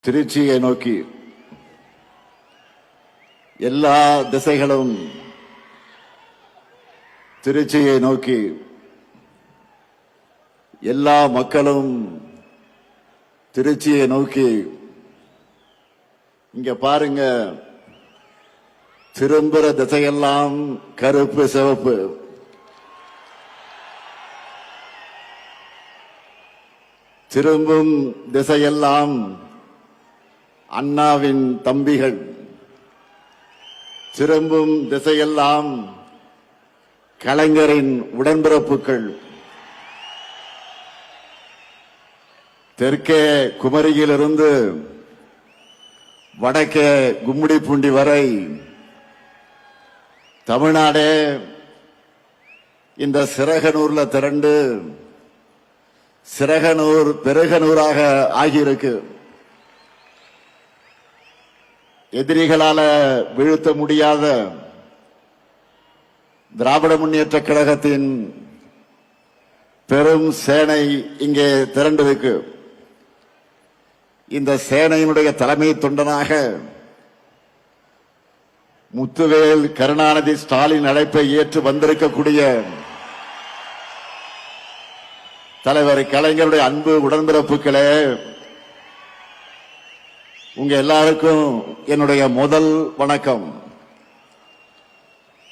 திருச்சியை நோக்கி எல்லா திசைகளும் திருச்சியை நோக்கி எல்லா மக்களும் திருச்சியை நோக்கி இங்க பாருங்க, திரும்புற திசையெல்லாம் கருப்பு சிவப்பு. திரும்பும் திசையெல்லாம் அண்ணாவின் தம்பிகள். திரும்பும் திசையெல்லாம் கலைஞரின் உடன்பிறப்புகள். தெற்கே குமரியிலிருந்து வடக்கே கும்மிடிப்பூண்டி வரை தமிழ்நாடே இந்த சிறகனூர்ல திரண்டு சிறகனூர் பெருகனூராக ஆகியிருக்கு. எதிரிகளால வீழ்த்த முடியாத திராவிட முன்னேற்ற கழகத்தின் பெரும் சேனை இங்கே திரண்டிருக்கு. இந்த சேனையினுடைய தலைமை தொண்டனாக முத்துவேல் கருணாநிதி ஸ்டாலின் அழைப்பை ஏற்று வந்திருக்கக்கூடிய தலைவர் கலைஞருடைய அன்பு உடன்பிறப்புகளே, உங்க எல்லாருக்கும் என்னுடைய முதல் வணக்கம்.